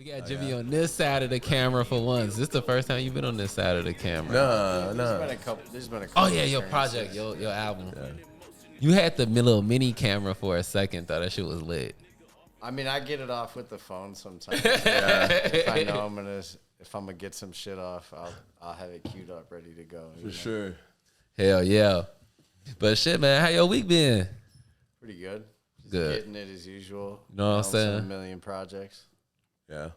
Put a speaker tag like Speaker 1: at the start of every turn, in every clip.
Speaker 1: We got Jimmy on this side of the camera for once. This the first time you've been on this side of the camera.
Speaker 2: No.
Speaker 3: There's been a couple
Speaker 1: Oh yeah, your project, your album. Yeah. You had the little mini camera for a second, though. That shit was lit.
Speaker 3: I mean, I get it off with the phone sometimes. If I know if I'm gonna get some shit off, I'll have it queued up, ready to go.
Speaker 2: For sure.
Speaker 1: Hell yeah. But shit, man, how your week been?
Speaker 3: Pretty good. Just
Speaker 1: good.
Speaker 3: Getting it as usual.
Speaker 1: You know what I'm saying?
Speaker 3: A million projects.
Speaker 2: Yeah.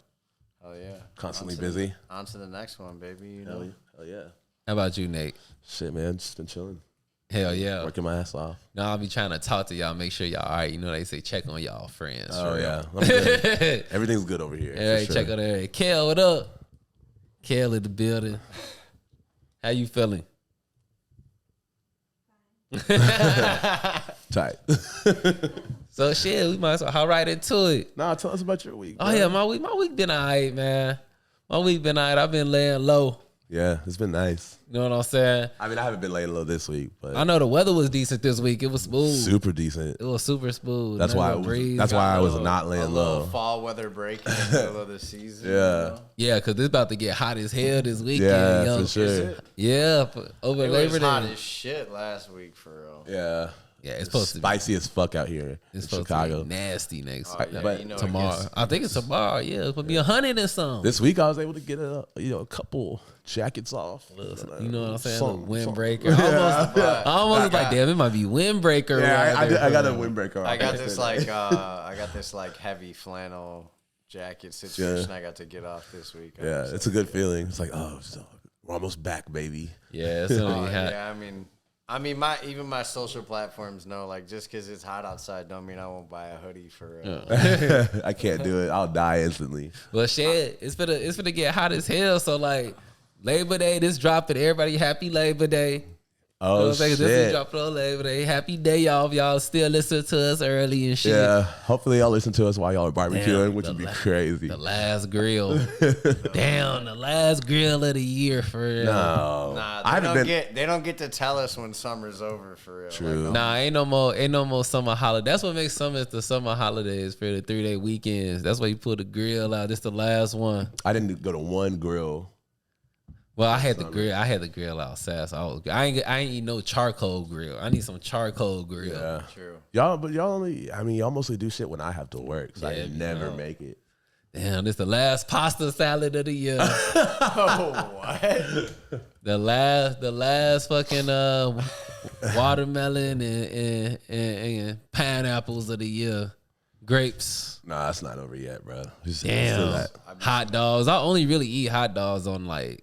Speaker 3: Oh yeah.
Speaker 2: Constantly busy.
Speaker 3: On to the next one, baby. You know.
Speaker 2: Hell yeah.
Speaker 1: How about you, Nate?
Speaker 2: Shit, man, just been chilling.
Speaker 1: Hell yeah.
Speaker 2: Working my ass off.
Speaker 1: No, I'll be trying to talk to y'all, make sure y'all all right. You know they say check on y'all friends.
Speaker 2: Oh yeah. I'm good. Everything's good over here.
Speaker 1: Yeah, sure. Check on everything. Kel, what up? Kel in the building. How you feeling?
Speaker 2: Tight.
Speaker 1: So shit, we might as well hop right into it.
Speaker 2: Nah, tell us about your week.
Speaker 1: Oh yeah, my week been alright, man. My week been alright. I've been laying low.
Speaker 2: Yeah, it's been nice.
Speaker 1: You know what I'm saying?
Speaker 2: I mean, I haven't been laying low this week, but
Speaker 1: I know the weather was decent this week. It was smooth.
Speaker 2: Super decent.
Speaker 1: It was super smooth.
Speaker 2: That's why I was not laying low.
Speaker 3: Fall weather break in the middle of the season.
Speaker 2: Yeah.
Speaker 3: You know?
Speaker 1: Yeah, because it's about to get hot as hell this weekend.
Speaker 2: Yeah,
Speaker 1: yo.
Speaker 2: for sure.
Speaker 1: Yeah, over Labor Day.
Speaker 3: It was hot as shit last week, for real.
Speaker 2: Yeah.
Speaker 1: Yeah, it's supposed to be
Speaker 2: spicy as fuck out here in Chicago.
Speaker 1: To be nasty next
Speaker 3: yeah,
Speaker 1: but
Speaker 3: you know,
Speaker 1: tomorrow. I think it's tomorrow. Yeah, it's gonna be 100 and something.
Speaker 2: This week I was able to get a couple jackets off.
Speaker 1: You know what I'm saying? Windbreaker.
Speaker 2: Yeah.
Speaker 1: I almost was like, damn, it might be windbreaker.
Speaker 2: Yeah, I got a windbreaker.
Speaker 3: I got this like heavy flannel jacket situation. I got to get off this week.
Speaker 2: Yeah, it's a good feeling. It's like, we're almost back, baby.
Speaker 1: Yeah, it's gonna be hot.
Speaker 3: Yeah, I mean, my social platforms know, like, just because it's hot outside don't mean I won't buy a hoodie for.
Speaker 2: I can't do it. I'll die instantly.
Speaker 1: Well, shit, it's gonna get hot as hell. So like, Labor Day, this dropping. Everybody, happy Labor Day.
Speaker 2: Oh, shit.
Speaker 1: This is dropping on Labor Day. Happy day, y'all. Y'all still listen to us early and shit.
Speaker 2: Yeah. Hopefully y'all listen to us while y'all are barbecuing, which would be crazy.
Speaker 1: The last grill. Damn, the last grill of the year, for real.
Speaker 3: Nah, they don't get to tell us when summer's over, for real.
Speaker 2: True.
Speaker 1: Like, nah, ain't no more summer holiday. That's what makes summer the summer holidays, for the 3-day weekends. That's why you put the grill out. This the last one.
Speaker 2: I didn't go to one grill.
Speaker 1: Well, I had the grill outside, so I ain't eat no charcoal grill. I need some charcoal grill.
Speaker 2: Yeah,
Speaker 3: true.
Speaker 2: Y'all mostly do shit when I have to work, so I never make it.
Speaker 1: Damn, this the last pasta salad of the year.
Speaker 3: Oh, what?
Speaker 1: The last fucking watermelon and pineapples of the year. Grapes.
Speaker 2: Nah, it's not over yet, bro.
Speaker 1: Damn. Hot dogs. I only really eat hot dogs on like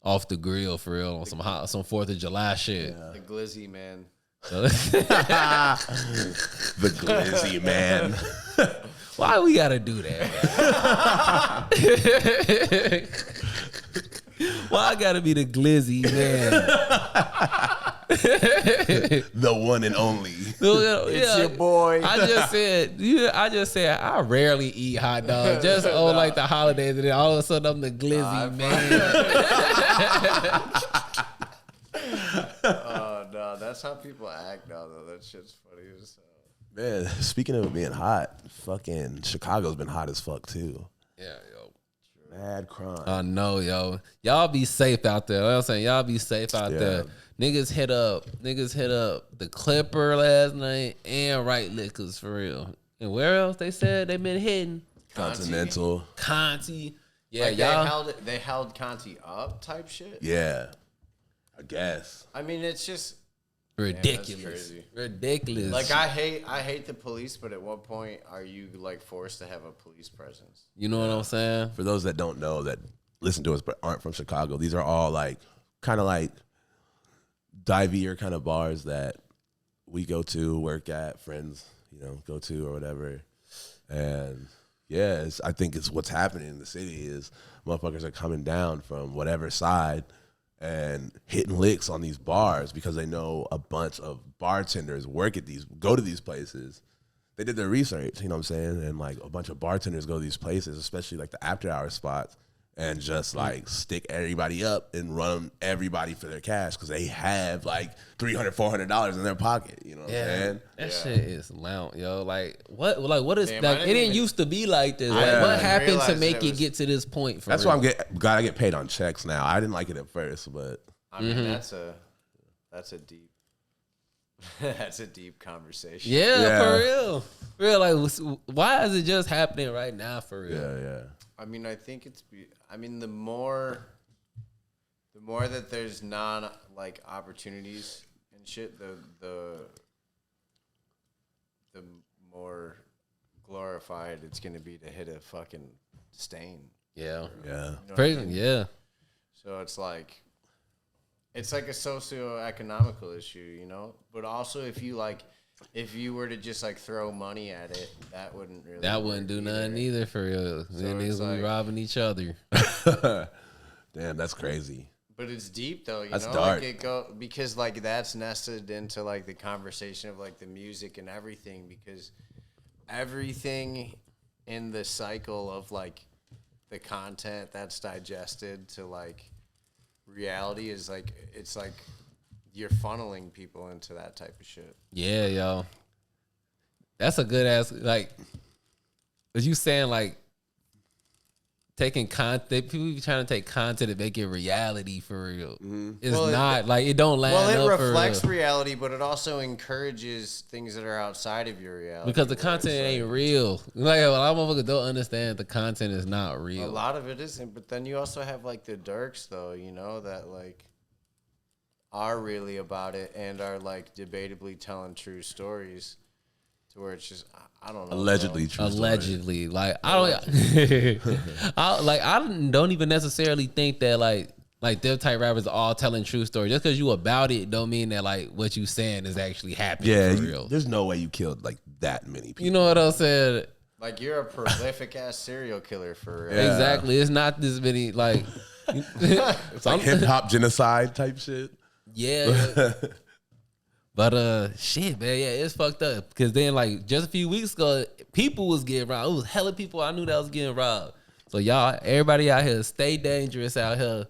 Speaker 1: off the grill, for real, on some 4th of July shit.
Speaker 3: Yeah. The glizzy, man.
Speaker 2: The glizzy, man.
Speaker 1: Why we gotta do that? Why I gotta be the glizzy, man?
Speaker 2: The one and only.
Speaker 3: It's your boy.
Speaker 1: I just said I rarely eat hot dogs, just on like the holidays, and then all of a sudden I'm the glizzy, man.
Speaker 3: Oh no, that's how people act now, though. That shit's funny as hell.
Speaker 2: Man, speaking of it being hot, fucking Chicago's been hot as fuck too.
Speaker 1: Yeah, yo.
Speaker 2: Mad crime.
Speaker 1: I know, yo. Y'all be safe out there. You know what I'm saying? Y'all be safe out there. Niggas hit up the Clipper last night and Right Liquors, for real. And where else they said they been hitting?
Speaker 2: Continental.
Speaker 1: Conti. Yeah,
Speaker 3: like
Speaker 1: y'all.
Speaker 3: They held Conti up type shit.
Speaker 2: Yeah, I guess.
Speaker 3: I mean, it's just
Speaker 1: ridiculous. Ridiculous.
Speaker 3: Like I hate the police, but at what point are you like forced to have a police presence?
Speaker 1: You know what I'm saying?
Speaker 2: For those that don't know, that listen to us but aren't from Chicago, these are all like kind of like divier kind of bars that we go to, work at, friends, go to or whatever. And yeah, I think it's what's happening in the city is motherfuckers are coming down from whatever side and hitting licks on these bars because they know a bunch of bartenders go to these places. They did their research, you know what I'm saying? And like a bunch of bartenders go to these places, especially like the after hour spots. and just like stick everybody up and run everybody for their cash because they have like $300, $400 in their pocket. You know what I'm saying?
Speaker 1: That shit is loud, yo. Like what? Like what is
Speaker 3: Damn,
Speaker 1: like? It didn't used to be like this. Like what happened to make it get to this point? For
Speaker 2: That's
Speaker 1: real?
Speaker 2: why gotta get paid on checks now. I didn't like it at first, but
Speaker 3: I mean that's a deep that's a deep conversation.
Speaker 1: Yeah, for real. Real like why is it just happening right now? For real?
Speaker 2: yeah.
Speaker 3: I mean, I think the more that there's like opportunities and shit, the more glorified it's gonna be to hit a fucking stain.
Speaker 1: Yeah.
Speaker 3: You know
Speaker 1: Crazy.
Speaker 3: what I mean?
Speaker 1: Yeah.
Speaker 3: So it's like a socioeconomical issue, you know. But also, if you were to just like throw money at it, that wouldn't
Speaker 1: do nothing either for real. Then niggas will be robbing each other.
Speaker 2: Damn, that's crazy.
Speaker 3: But it's deep though, you
Speaker 2: That's
Speaker 3: know.
Speaker 2: dark.
Speaker 3: Like because like that's nested into like the conversation of like the music and everything, because everything in the cycle of like the content that's digested to like reality is like it's like you're funneling people into that type of shit.
Speaker 1: Yeah, yo. That's a good ass like. Was you saying like taking content? People be trying to take content and make it reality for real. It's not like it don't land.
Speaker 3: Well, it
Speaker 1: up
Speaker 3: reflects
Speaker 1: for real.
Speaker 3: reality, but it also encourages things that are outside of your reality.
Speaker 1: Because the content ain't real. Like a lot of motherfuckers don't understand the content is not
Speaker 3: A
Speaker 1: real.
Speaker 3: lot of it isn't, but then you also have like the Dirks though, you know, that like are really about it and are like debatably telling true stories to where it's just I don't know.
Speaker 2: Allegedly true.
Speaker 1: Allegedly, like I don't, I don't even necessarily think that like them type rappers are all telling true stories. Just because you about it, don't mean that like what you saying is actually happening.
Speaker 2: Yeah,
Speaker 1: for real.
Speaker 2: there's no way you killed like that many people.
Speaker 1: You know what I'm saying?
Speaker 3: Like you're a prolific ass serial killer for real.
Speaker 2: Yeah.
Speaker 1: Exactly. It's not this many like.
Speaker 2: It's like hip hop genocide type shit.
Speaker 1: Yeah. But shit, man, yeah, it's fucked up. Because then, like, just a few weeks ago, people was getting robbed. It was hella people I knew that was getting robbed. So y'all, everybody out here, stay dangerous out here.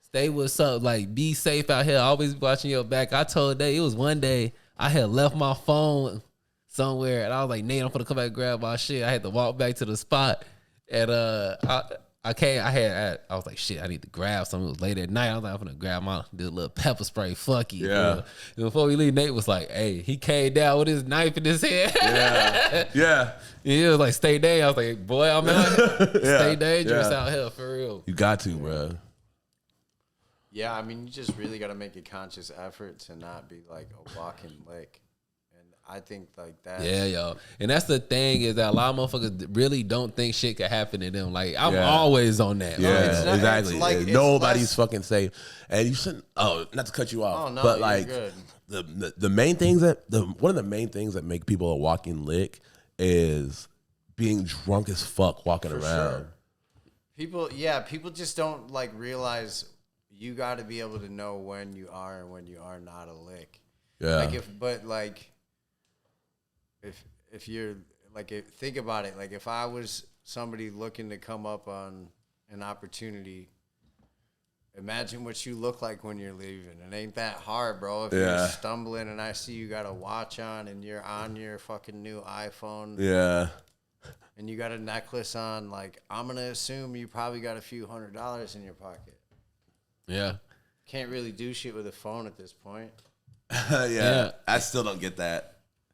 Speaker 1: Stay with something. Like, be safe out here. Always be watching your back. I told Nate, it was one day I had left my phone somewhere, and I was like, Nate, I'm gonna come back and grab my shit. I had to walk back to the spot, and I was like, shit, I need to grab something. It was late at night. I was like, I'm gonna grab do a little pepper spray. Fuck you.
Speaker 2: Yeah.
Speaker 1: And before we leave, Nate was like, hey, he came down with his knife in his head.
Speaker 2: Yeah. Yeah.
Speaker 1: He was like, stay down. I was like, boy, I'm out here.
Speaker 2: Yeah.
Speaker 1: Stay dangerous
Speaker 2: Yeah.
Speaker 1: out here for real.
Speaker 2: You got to, bro.
Speaker 3: Yeah, I mean, you just really got to make a conscious effort to not be like a walking lick. And I think like that.
Speaker 1: Yeah, yo. And that's the thing is that a lot of motherfuckers really don't think shit could happen to them. Like, I'm
Speaker 2: Yeah.
Speaker 1: always on that.
Speaker 2: Yeah,
Speaker 3: it's not-
Speaker 2: exactly.
Speaker 3: it's like-
Speaker 2: Yeah,
Speaker 3: it's
Speaker 2: nobody's
Speaker 3: less-
Speaker 2: fucking safe, and you shouldn't. Oh, not to cut you off,
Speaker 3: Oh, no,
Speaker 2: but
Speaker 3: you're
Speaker 2: like
Speaker 3: good.
Speaker 2: the main things one of the main things that make people a walking lick is being drunk as fuck walking around.
Speaker 3: Sure. People just don't like realize you got to be able to know when you are and when you are not a lick.
Speaker 2: Yeah,
Speaker 3: If you're like, think about it. Like if I was somebody looking to come up on an opportunity, imagine what you look like when you're leaving. It ain't that hard, bro. If you're stumbling and I see you got a watch on and you're on your fucking new iPhone.
Speaker 2: Yeah.
Speaker 3: And you got a necklace on, like, I'm going to assume you probably got a few $100s in your pocket.
Speaker 1: Yeah.
Speaker 3: Can't really do shit with a phone at this point.
Speaker 2: Yeah. I still don't get that.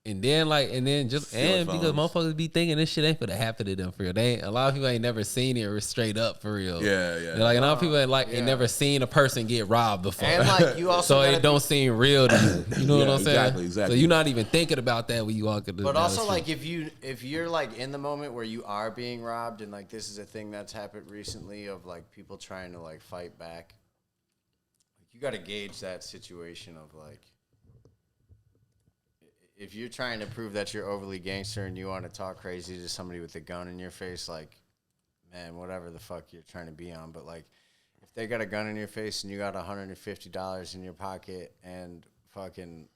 Speaker 1: And then because
Speaker 2: phones.
Speaker 1: motherfuckers be thinking this shit ain't gonna happen to them for real. A lot of people ain't never seen it or straight up for real.
Speaker 2: Yeah.
Speaker 1: They're like, a lot of people ain't never seen a person get robbed before.
Speaker 3: And, like, you also
Speaker 1: so
Speaker 3: gotta
Speaker 1: it don't seem real to you. You know what I'm saying?
Speaker 2: Exactly.
Speaker 1: So you're not even thinking about that when you walk into.
Speaker 3: But also, like, if you're like in the moment where you are being robbed, and like this is a thing that's happened recently of like people trying to like fight back, like you got to gauge that situation of like, if you're trying to prove that you're overly gangster and you want to talk crazy to somebody with a gun in your face, like, man, whatever the fuck you're trying to be on, but like, if they got a gun in your face and you got $150 in your pocket and fucking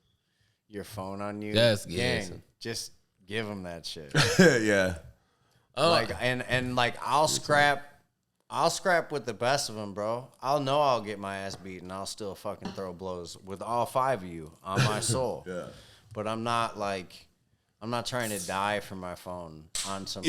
Speaker 3: your phone on you, gang, just give them that shit.
Speaker 2: Yeah.
Speaker 3: Like, and like, I'll scrap I'll scrap with the best of them, bro. I'll get my ass beat, and I'll still fucking throw blows with all 5 of you on my soul.
Speaker 2: Yeah.
Speaker 3: But I'm not trying to die for my phone on some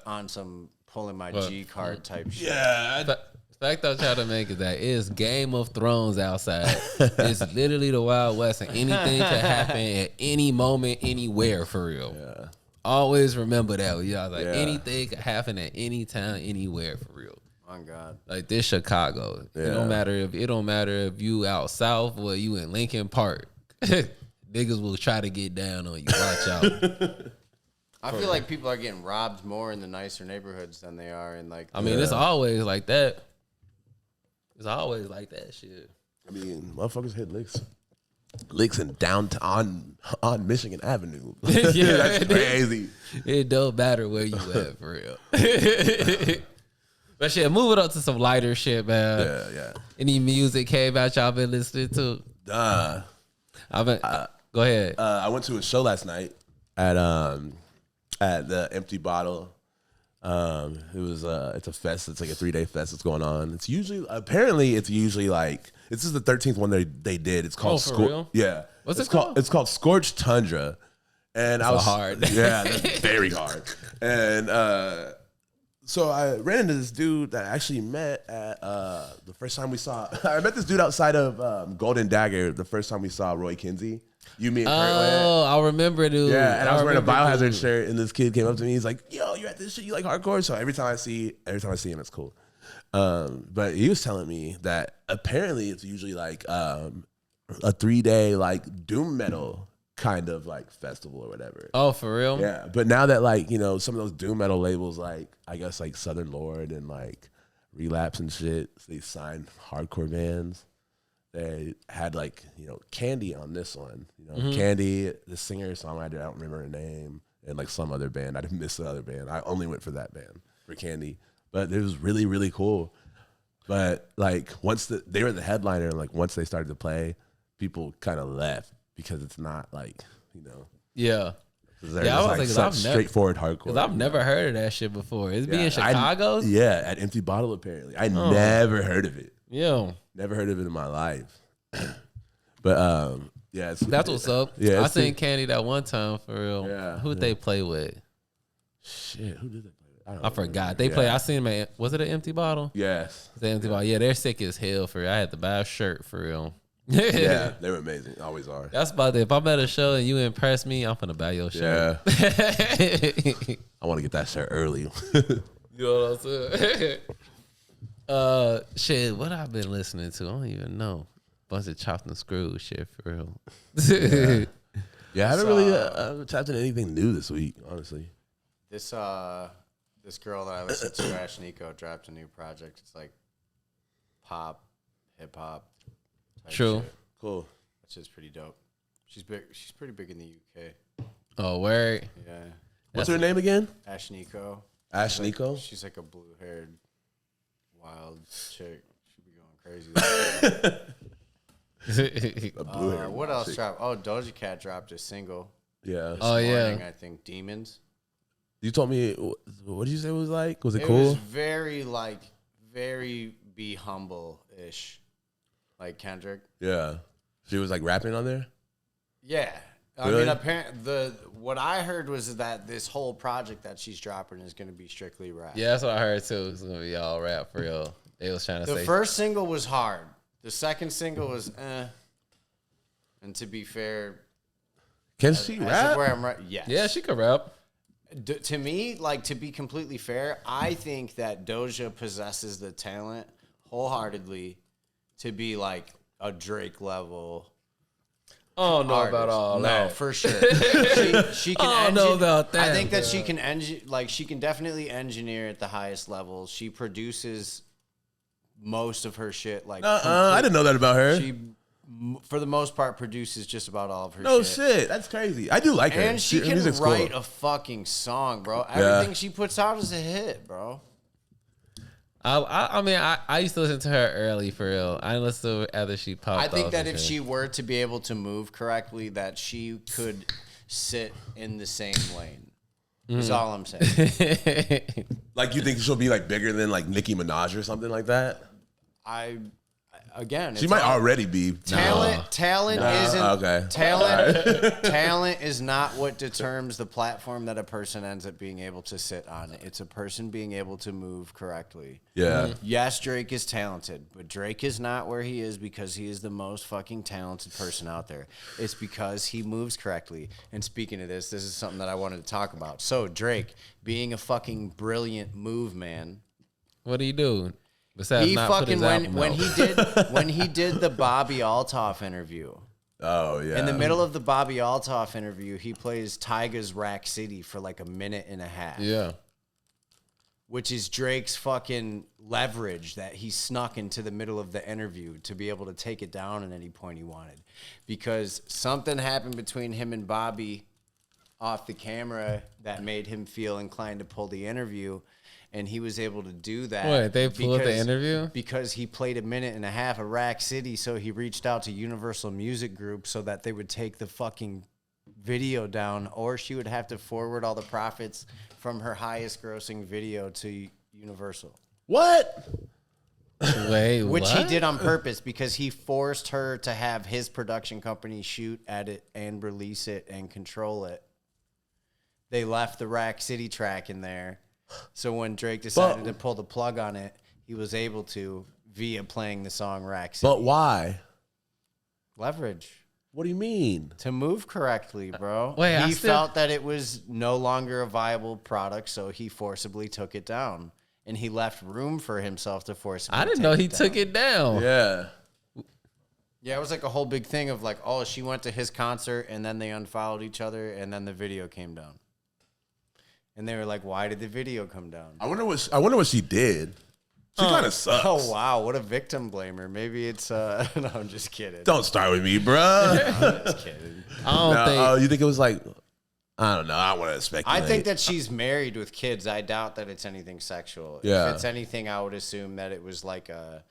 Speaker 3: on some pulling my G card type shit.
Speaker 2: Yeah.
Speaker 1: The fact I try to make is that it's Game of Thrones outside. It's literally the Wild West, and anything can happen at any moment, anywhere, for real.
Speaker 2: Yeah.
Speaker 1: Always remember that. Y'all anything can happen at any time, anywhere, for real.
Speaker 3: Oh God.
Speaker 1: Like this Chicago.
Speaker 2: Yeah.
Speaker 1: It don't matter if you out south or you in Lincoln Park. Niggas will try to get down on you. Watch out.
Speaker 3: I feel like people are getting robbed more in the nicer neighborhoods than they are in like.
Speaker 1: I mean, it's always like that. It's always like that shit.
Speaker 2: I mean, motherfuckers hit licks in downtown on Michigan Avenue.
Speaker 1: Yeah,
Speaker 2: that's crazy.
Speaker 1: It don't matter where you at, for real. But shit, moving up to some lighter shit, man.
Speaker 2: Yeah.
Speaker 1: Any music came out y'all been listening to? I've been. Go ahead.
Speaker 2: I went to a show last night at the Empty Bottle. It was it's a fest. It's like a 3-day fest that's going on. It's usually like this is the 13th one they did. It's called
Speaker 1: real?
Speaker 2: Yeah.
Speaker 1: What's it called?
Speaker 2: It's called Scorched Tundra. And I was
Speaker 1: hard.
Speaker 2: Yeah, that's very hard. And so I ran into this dude that I actually met at the first time we saw. I met this dude outside of Golden Dagger the first time we saw Roy Kinsey. You, me, and Kurt went.
Speaker 1: Oh, I remember, dude.
Speaker 2: Yeah, and I was wearing a Biohazard shirt, and this kid came up to me. He's like, "Yo, you're at this shit. You like hardcore?" So every time I see him, it's cool. But he was telling me that apparently it's usually like a 3-day like doom metal kind of like festival or whatever.
Speaker 1: Oh, for real?
Speaker 2: Yeah, but now that like some of those doom metal labels like I guess like Southern Lord and like Relapse and shit, they signed hardcore bands. They had like Candy on this one. Candy, the singer songwriter, I don't remember her name, and like some other band. I didn't miss the other band. I only went for that band for Candy, but it was really really cool. But like once they were the headliner, and like once they started to play, people kind of left because it's not like
Speaker 1: Yeah.
Speaker 2: I was like, such straightforward hardcore.
Speaker 1: Because I've never heard of that shit before. It's being Chicago?
Speaker 2: Yeah, at Empty Bottle apparently. I never heard of it.
Speaker 1: Yeah.
Speaker 2: Never heard of it in my life. But yeah,
Speaker 1: that's what's up.
Speaker 2: Yeah,
Speaker 1: I seen Candy that one time for real.
Speaker 2: Yeah.
Speaker 1: Who'd they play with?
Speaker 2: Shit, who did they play with?
Speaker 1: I forgot. They played. I seen them. Was it an Empty Bottle?
Speaker 2: Yes.
Speaker 1: The Empty Bottle. Yeah, they're sick as hell for real. I had to buy a shirt for real.
Speaker 2: Yeah, they were amazing. Always are.
Speaker 1: That's about it. If I'm at a show and you impress me, I'm gonna buy your shirt.
Speaker 2: Yeah. I want to get that shirt early.
Speaker 1: You know what I'm saying? Shit, what I've been listening to, I don't even know. Bunch of chopped and screwed shit for real.
Speaker 2: Yeah, I haven't really tapped into anything new this week, honestly.
Speaker 3: This girl that I listen to, Ash Nico, dropped a new project. It's like pop, hip hop.
Speaker 1: True.
Speaker 3: Shit,
Speaker 2: Cool.
Speaker 3: which is pretty dope. She's big. She's pretty big in the UK.
Speaker 1: Oh, word.
Speaker 3: Yeah.
Speaker 2: What's her name again?
Speaker 3: Ash Nico.
Speaker 2: Ash Nico?
Speaker 3: She's like a blue-haired, wild chick. She be going crazy.
Speaker 2: A blue-haired
Speaker 3: What else
Speaker 2: chick.
Speaker 3: dropped? Oh, Doja Cat dropped a single.
Speaker 2: Yeah.
Speaker 3: This
Speaker 1: Oh, yeah.
Speaker 3: morning, I think Demons.
Speaker 2: You told me, what did you say it was like? Was it
Speaker 3: It
Speaker 2: cool?
Speaker 3: was very be humble-ish, like Kendrick.
Speaker 2: Yeah. She was like rapping on there?
Speaker 3: Yeah.
Speaker 2: Really?
Speaker 3: I mean, apparently, what I heard was that this whole project that she's dropping is going to be strictly rap.
Speaker 1: Yeah, that's what I heard too. It's gonna be all rap for real. They was trying to
Speaker 3: The
Speaker 1: say
Speaker 3: first single was hard. The second single was And to be fair,
Speaker 2: Can she
Speaker 3: as of
Speaker 2: rap?
Speaker 3: where I'm right, yes.
Speaker 1: yeah, she could rap.
Speaker 3: To me, like, to be completely fair, I think that Doja possesses the talent wholeheartedly to be like a Drake level.
Speaker 1: I don't know
Speaker 3: artist.
Speaker 1: about all
Speaker 3: no,
Speaker 1: that.
Speaker 3: for sure. She can.
Speaker 1: I don't know about that,
Speaker 3: I think that
Speaker 1: bro.
Speaker 3: she can she can definitely engineer at the highest level. She produces most of her shit. Like,
Speaker 2: I didn't know that about her.
Speaker 3: She, for the most part, produces just about all of her.
Speaker 2: No
Speaker 3: shit.
Speaker 2: shit. That's crazy. I do like her.
Speaker 3: And she
Speaker 2: Her
Speaker 3: can
Speaker 2: music's
Speaker 3: write
Speaker 2: cool.
Speaker 3: a fucking song, bro. Everything she puts out is a hit, bro.
Speaker 1: I mean, I used to listen to her early for real. I didn't listen to her after she popped
Speaker 3: I think
Speaker 1: off
Speaker 3: that
Speaker 1: and
Speaker 3: if
Speaker 1: shit.
Speaker 3: she were to be able to move correctly, that she could sit in the same lane. Is all I'm saying.
Speaker 2: Like, you think she'll be like bigger than like Nicki Minaj or something like that?
Speaker 3: Again,
Speaker 2: She might already be.
Speaker 3: Talent isn't
Speaker 2: okay.
Speaker 3: Talent is not what determines the platform that a person ends up being able to sit on. It's a person being able to move correctly.
Speaker 2: Yeah.
Speaker 3: Yes, Drake is talented, but Drake is not where he is because he is the most fucking talented person out there. It's because he moves correctly. And speaking of this is something that I wanted to talk about. So Drake, being a fucking brilliant move man.
Speaker 1: What are you doing? Besides
Speaker 3: He
Speaker 1: not
Speaker 3: fucking when
Speaker 1: he did
Speaker 3: when he did the Bobby Altoff interview.
Speaker 2: Oh, yeah.
Speaker 3: In the middle of the Bobby Altoff interview, he plays Tyga's Rack City for like a minute and a half.
Speaker 1: Yeah.
Speaker 3: Which is Drake's fucking leverage that he snuck into the middle of the interview to be able to take it down at any point he wanted. Because something happened between him and Bobby off the camera that made him feel inclined to pull the interview. And he was able to do that.
Speaker 1: What, they pulled the interview?
Speaker 3: Because he played a minute and a half of Rack City, so he reached out to Universal Music Group so that they would take the fucking video down, or she would have to forward all the profits from her highest grossing video to Universal.
Speaker 2: What?
Speaker 1: Wait,
Speaker 3: Which he
Speaker 1: what?
Speaker 3: did on purpose because he forced her to have his production company shoot, edit, and release it and control it. They left the Rack City track in there. So when Drake decided to pull the plug on it, he was able to via playing the song Rack City.
Speaker 2: But why?
Speaker 3: Leverage.
Speaker 2: What do you mean?
Speaker 3: To move correctly, bro.
Speaker 1: Wait,
Speaker 3: he felt that it was no longer a viable product, so he forcibly took it down. And he left room for himself to forcibly
Speaker 1: I didn't know he took it down.
Speaker 2: Yeah.
Speaker 3: Yeah, it was like a whole big thing of like, oh, she went to his concert, and then they unfollowed each other, and then the video came down. And they were like, why did the video come down?
Speaker 2: I wonder what she did. She kind of sucks.
Speaker 3: Oh, wow. What a victim blamer. Maybe it's, no, I'm just kidding.
Speaker 2: Don't start with me, bro.
Speaker 3: I'm just kidding.
Speaker 1: I don't think.
Speaker 2: Oh, you think it was like, I don't know. I want to speculate.
Speaker 3: I think that she's married with kids. I doubt that it's anything sexual.
Speaker 2: Yeah.
Speaker 3: If it's anything, I would assume that it was like a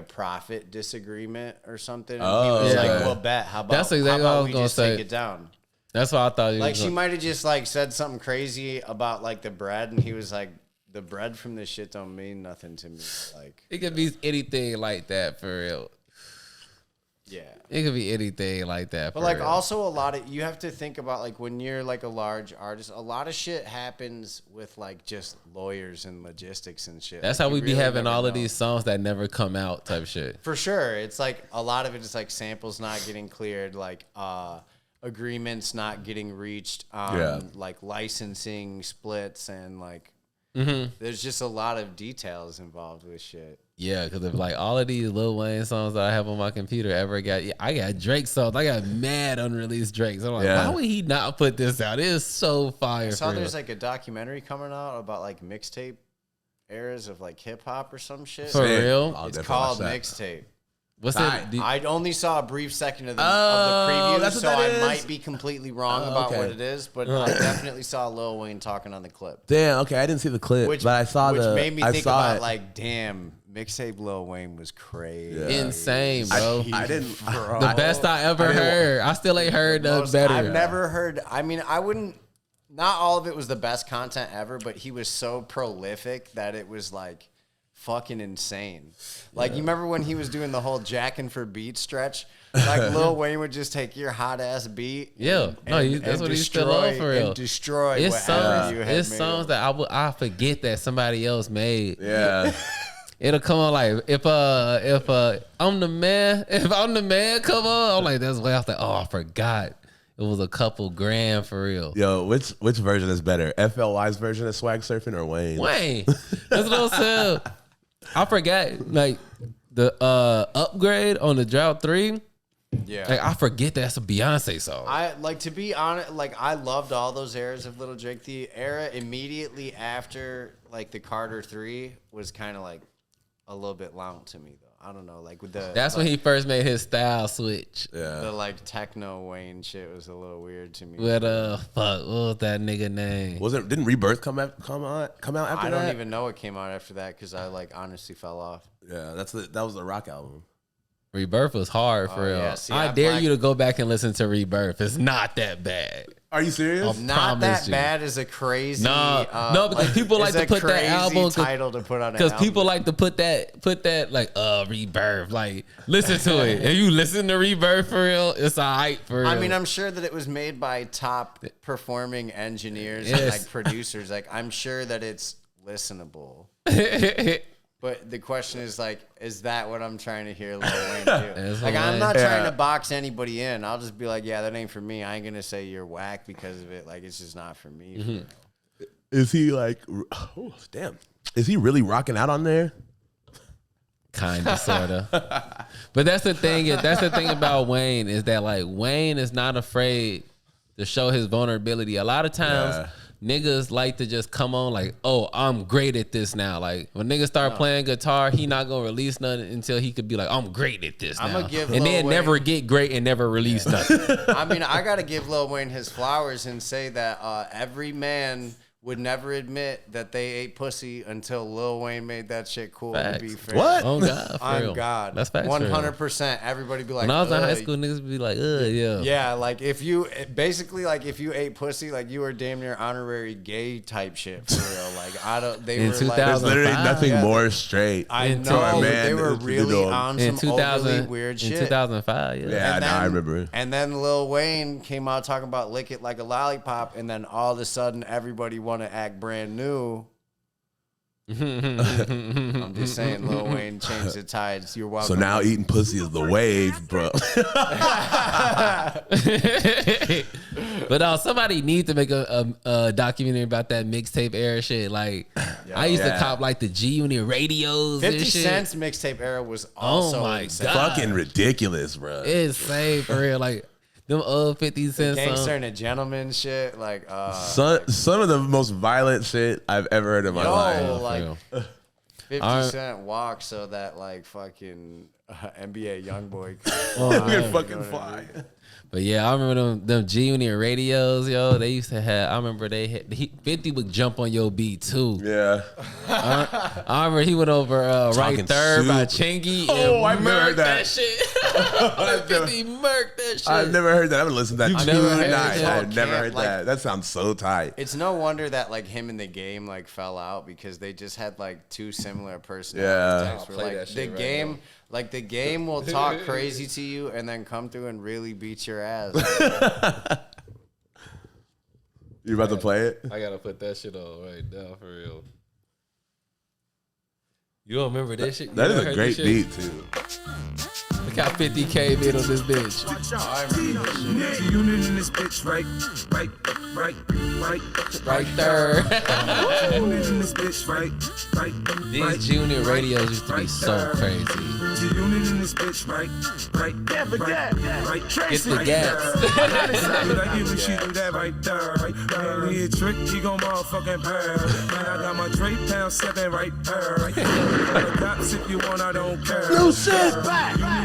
Speaker 3: profit disagreement or something. And
Speaker 2: Oh,
Speaker 3: he was
Speaker 2: yeah.
Speaker 3: like, well, bet. How about,
Speaker 1: That's exactly what I was
Speaker 3: we
Speaker 1: gonna
Speaker 3: just
Speaker 1: say.
Speaker 3: take it down?
Speaker 1: That's what I thought.
Speaker 3: Like, she might have just, like, said something crazy about, like, the bread, and he was like, the bread from this shit don't mean nothing to me. Like,
Speaker 1: It could be anything like that for real.
Speaker 3: yeah.
Speaker 1: It could be anything like that.
Speaker 3: But,
Speaker 1: for
Speaker 3: like,
Speaker 1: real.
Speaker 3: also a lot of, you have to think about, like, when you're, like, a large artist, a lot of shit happens with, like, just lawyers and logistics and shit.
Speaker 1: That's
Speaker 3: Like,
Speaker 1: how
Speaker 3: you
Speaker 1: we be
Speaker 3: really
Speaker 1: having
Speaker 3: never
Speaker 1: all of
Speaker 3: know.
Speaker 1: these songs that never come out type shit.
Speaker 3: For sure. It's, like, a lot of it is, like, samples not getting cleared, like, agreements not getting reached, like, licensing splits, and, like, there's just a lot of details involved with shit.
Speaker 1: Yeah, because if like all of these Lil Wayne songs that I have on my computer ever got, I got Drake songs. I got mad unreleased Drakes. I'm like,
Speaker 2: Yeah.
Speaker 1: why would he not put this out? It is so fire.
Speaker 3: I saw
Speaker 1: for
Speaker 3: there's
Speaker 1: real.
Speaker 3: like a documentary coming out about like mixtape eras of like hip hop or some shit.
Speaker 1: For real?
Speaker 2: I'll
Speaker 3: It's
Speaker 2: definitely
Speaker 3: called
Speaker 2: watch that.
Speaker 3: Mixtape.
Speaker 1: What's
Speaker 2: Tight.
Speaker 1: it?
Speaker 3: I only saw a brief second of the
Speaker 2: Oh,
Speaker 3: preview,
Speaker 2: that's what
Speaker 3: so
Speaker 2: that
Speaker 3: I
Speaker 2: is?
Speaker 3: might be completely wrong about
Speaker 2: okay.
Speaker 3: what it is, but I definitely saw Lil Wayne talking on the clip.
Speaker 2: Damn. Okay, I didn't see the clip,
Speaker 3: Which,
Speaker 2: but I saw
Speaker 3: which
Speaker 2: the.
Speaker 3: made me
Speaker 2: I
Speaker 3: think
Speaker 2: saw
Speaker 3: about
Speaker 2: it.
Speaker 3: like, damn, mixtape Lil Wayne was crazy.
Speaker 2: Yeah.
Speaker 1: Insane, bro.
Speaker 2: I didn't.
Speaker 3: Bro.
Speaker 1: The best I ever heard. I still ain't heard nothing better.
Speaker 3: I've never heard. I mean, I wouldn't. Not all of it was the best content ever, but he was so prolific that it was like fucking insane. Like, you remember when he was doing the whole jacking for beat stretch? Like, Lil Wayne would just take your hot ass beat.
Speaker 1: Yeah. That's what he's still on for real.
Speaker 3: And destroy
Speaker 1: It's
Speaker 3: whatever
Speaker 1: songs,
Speaker 3: you had
Speaker 1: it's
Speaker 3: made
Speaker 1: songs
Speaker 3: of.
Speaker 1: that I forget that somebody else made.
Speaker 2: Yeah.
Speaker 1: It'll come on like if I'm the man come on, I'm like that's why I was like, oh, I forgot. It was a couple grand for real.
Speaker 2: Yo, which version is better? FLY's version of Swag Surfing or Wayne?
Speaker 1: Wayne. That's what I'm saying. I forgot like the upgrade on the Drought 3.
Speaker 3: Yeah.
Speaker 1: Like I forget that's a Beyonce song.
Speaker 3: I like, to be honest, like, I loved all those eras of Little Drake. The era immediately after like the Carter 3 was kind of like a little bit loud to me though. I don't know, like with the
Speaker 1: That's when he first made his style switch.
Speaker 2: Yeah.
Speaker 3: the like techno Wayne shit was a little weird to me.
Speaker 1: With fuck, what was that nigga name?
Speaker 2: Didn't Rebirth come out after that?
Speaker 3: I don't even know what came out after that because I like honestly fell off.
Speaker 2: Yeah, that was the rock album.
Speaker 1: Rebirth was hard for real.
Speaker 3: Yeah. See,
Speaker 1: I dare you to go back and listen to Rebirth. It's not that bad.
Speaker 2: Are you serious?
Speaker 3: Not that bad is a crazy.
Speaker 1: No, because people like to put that album
Speaker 3: title to put on.
Speaker 1: Because people like to put that like Rebirth. Like listen to it. If you listen to Rebirth for real, it's a hype for real.
Speaker 3: I mean, I'm sure that it was made by top performing engineers and like producers. Like I'm sure that it's listenable. But the question is like, is that what I'm trying to hear Lil Wayne do? Like I'm not trying to box anybody in. I'll just be like, yeah, that ain't for me. I ain't gonna say you're whack because of it. Like it's just not for me.
Speaker 2: Mm-hmm. Is he like? Oh damn! Is he really rocking out on there?
Speaker 1: Kinda, sorta. But that's the thing. That's the thing about Wayne is that like Wayne is not afraid to show his vulnerability. A lot of times. Niggas like to just come on like, oh, I'm great at this now. Like when niggas start playing guitar, he not gonna release nothing until he could be like, I'm great at this now. And then never get great and never release nothing.
Speaker 3: I mean, I gotta give Lil Wayne his flowers and say that every man would never admit that they ate pussy until Lil Wayne made that shit cool.
Speaker 1: Facts.
Speaker 3: To be fair.
Speaker 2: What?
Speaker 1: Oh God, for real.
Speaker 3: God.
Speaker 1: That's facts.
Speaker 3: 100%. Everybody be like,
Speaker 1: when I was in high school, niggas be like, yeah.
Speaker 3: Yeah, like if you basically like if you ate pussy, like you were damn near honorary gay type shit for real. Like I don't. They
Speaker 1: In
Speaker 3: were
Speaker 1: 2000,
Speaker 2: There's literally nothing more straight.
Speaker 3: I
Speaker 2: to a
Speaker 3: know
Speaker 2: man
Speaker 3: they were
Speaker 2: to
Speaker 3: really
Speaker 2: do.
Speaker 3: on
Speaker 1: In
Speaker 3: some
Speaker 1: 2000,
Speaker 3: overly weird shit.
Speaker 1: In 2005, yeah.
Speaker 2: Yeah,
Speaker 3: And
Speaker 2: no,
Speaker 3: then-
Speaker 2: I remember.
Speaker 3: And then Lil Wayne came out talking about lick it like a lollipop, and then all of a sudden everybody want to act brand new. I'm just saying, Lil Wayne changed the tides. You're welcome.
Speaker 2: So now eating pussy is the wave, bro.
Speaker 1: But somebody need to make a documentary about that mixtape era shit. Like I used to cop like the G Unit radios.
Speaker 3: 50
Speaker 1: and shit.
Speaker 3: Cent's mixtape era was also
Speaker 1: my
Speaker 3: insane.
Speaker 1: God.
Speaker 2: Fucking ridiculous, bro.
Speaker 1: It's insane for real. Like them old 50 Cent
Speaker 3: Gangster
Speaker 1: songs.
Speaker 3: and a Gentleman shit. Like,
Speaker 2: Some of the most violent shit I've ever heard in my life.
Speaker 3: like 50 Cent walk so that like fucking NBA YoungBoy could
Speaker 2: Fucking fly.
Speaker 1: But yeah, I remember them G Unit radios, yo. They used to have. I remember 50 would jump on your beat too.
Speaker 2: Yeah.
Speaker 1: I remember he went over Right
Speaker 2: Talking
Speaker 1: Third by
Speaker 2: soup.
Speaker 1: Chingy.
Speaker 2: Oh, I
Speaker 1: and
Speaker 2: never heard
Speaker 1: murked
Speaker 2: that.
Speaker 1: shit. 50 murked that shit.
Speaker 2: I've never heard that. I haven't listened to that.
Speaker 1: You've never heard
Speaker 2: Tonight.
Speaker 1: that?
Speaker 2: I've never heard
Speaker 3: Like-
Speaker 2: that. That sounds so tight.
Speaker 3: It's no wonder that like him and the game like fell out because they just had like two similar personalities.
Speaker 2: Yeah.
Speaker 3: Types where,
Speaker 1: I'll play
Speaker 3: like
Speaker 1: that
Speaker 3: the
Speaker 1: shit right
Speaker 3: game,
Speaker 1: now.
Speaker 3: like the game will talk crazy to you and then come through and really beat your ass.
Speaker 2: You about to play it?
Speaker 1: I gotta put that shit on right now for real. You don't remember that shit? You
Speaker 2: That is
Speaker 1: never
Speaker 2: a
Speaker 1: heard
Speaker 2: great
Speaker 1: this
Speaker 2: beat
Speaker 1: shit?
Speaker 2: too.
Speaker 1: Look how 50 came in on this bitch.
Speaker 3: I remember this shit.
Speaker 4: Unit in this bitch, right
Speaker 1: Right there.
Speaker 4: Unit in this bitch, right.
Speaker 1: These Junior radios used to be so crazy.
Speaker 4: Unit in this bitch, right.
Speaker 1: Get the gas.
Speaker 4: Like you, she do that right there. Man, he a trick, he gon' motherfucking purr. Man, I got my Drake pound 7 right there. Cops if you want, I don't care.
Speaker 2: No shit.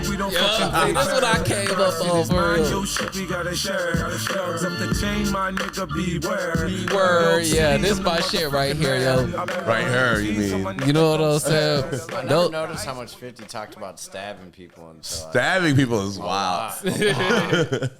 Speaker 4: We don't
Speaker 1: Yo,
Speaker 4: fucking play
Speaker 1: that's what I came up on for
Speaker 4: Mind
Speaker 1: real.
Speaker 4: your shit, we gotta share. Dogs up the chain, my nigga, beware.
Speaker 1: Word, yeah, this my shit right here, yo.
Speaker 2: Right here, you mean?
Speaker 1: You know what I'm saying?
Speaker 3: I never noticed how much 50 talked about stabbing people until
Speaker 2: Stabbing people is wild.
Speaker 3: a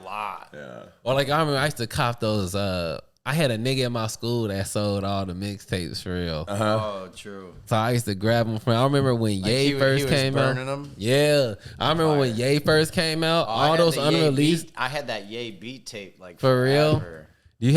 Speaker 3: lot.
Speaker 1: Or like I remember I used to cop those. I had a nigga in my school that sold all the mixtapes for real.
Speaker 3: Oh, true.
Speaker 1: So I used to grab them from. I remember when Ye
Speaker 3: he
Speaker 1: first
Speaker 3: was
Speaker 1: came out.
Speaker 3: burning them?
Speaker 1: Yeah, I remember when Ye first came out.
Speaker 3: I
Speaker 1: all
Speaker 3: had
Speaker 1: those
Speaker 3: the Ye
Speaker 1: unreleased.
Speaker 3: beat- I had that Ye beat tape like
Speaker 1: For real?
Speaker 3: forever.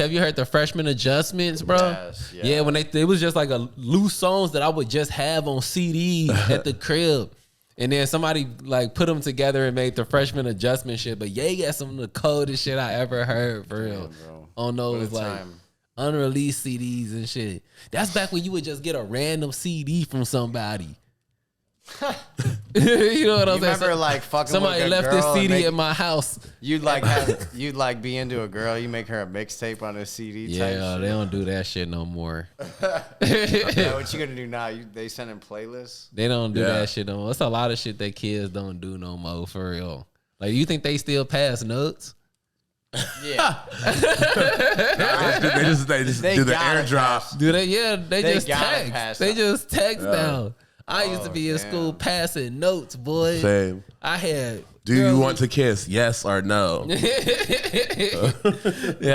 Speaker 1: Have you heard the freshman adjustments, bro?
Speaker 3: Yes, yeah.
Speaker 1: Yeah, when it was just like a loose songs that I would just have on CD at the crib. And then somebody like put them together and made the freshman adjustment shit. But Ye got some of the coldest shit I ever heard for real.
Speaker 3: bro.
Speaker 1: On those
Speaker 3: What a
Speaker 1: like
Speaker 3: time.
Speaker 1: unreleased CDs and shit. That's back when you would just get a random CD from somebody. You know what I'm
Speaker 3: You
Speaker 1: saying?
Speaker 3: remember like fucking
Speaker 1: Somebody
Speaker 3: with a
Speaker 1: left this
Speaker 3: girl and
Speaker 1: CD
Speaker 3: make-
Speaker 1: at my house.
Speaker 3: You'd like be into a girl. You make her a mixtape on a CD.
Speaker 1: Yeah,
Speaker 3: type
Speaker 1: they don't do that shit no more.
Speaker 3: shit. Yeah, what you gonna do now? They send in playlists.
Speaker 1: They don't do
Speaker 2: Yeah.
Speaker 1: that shit no more. It's a lot of shit that kids don't do no more for real. Like, you think they still pass notes?
Speaker 3: Yeah,
Speaker 2: They just
Speaker 3: They
Speaker 2: do the
Speaker 3: gotta
Speaker 2: airdrop.
Speaker 1: Do they? Yeah, they just
Speaker 3: gotta
Speaker 1: text.
Speaker 3: pass
Speaker 1: They
Speaker 3: out.
Speaker 1: just text now. I used to be in school passing notes, boy.
Speaker 2: Same.
Speaker 1: I had.
Speaker 2: Do you want to kiss? Yes or no?
Speaker 1: Yeah,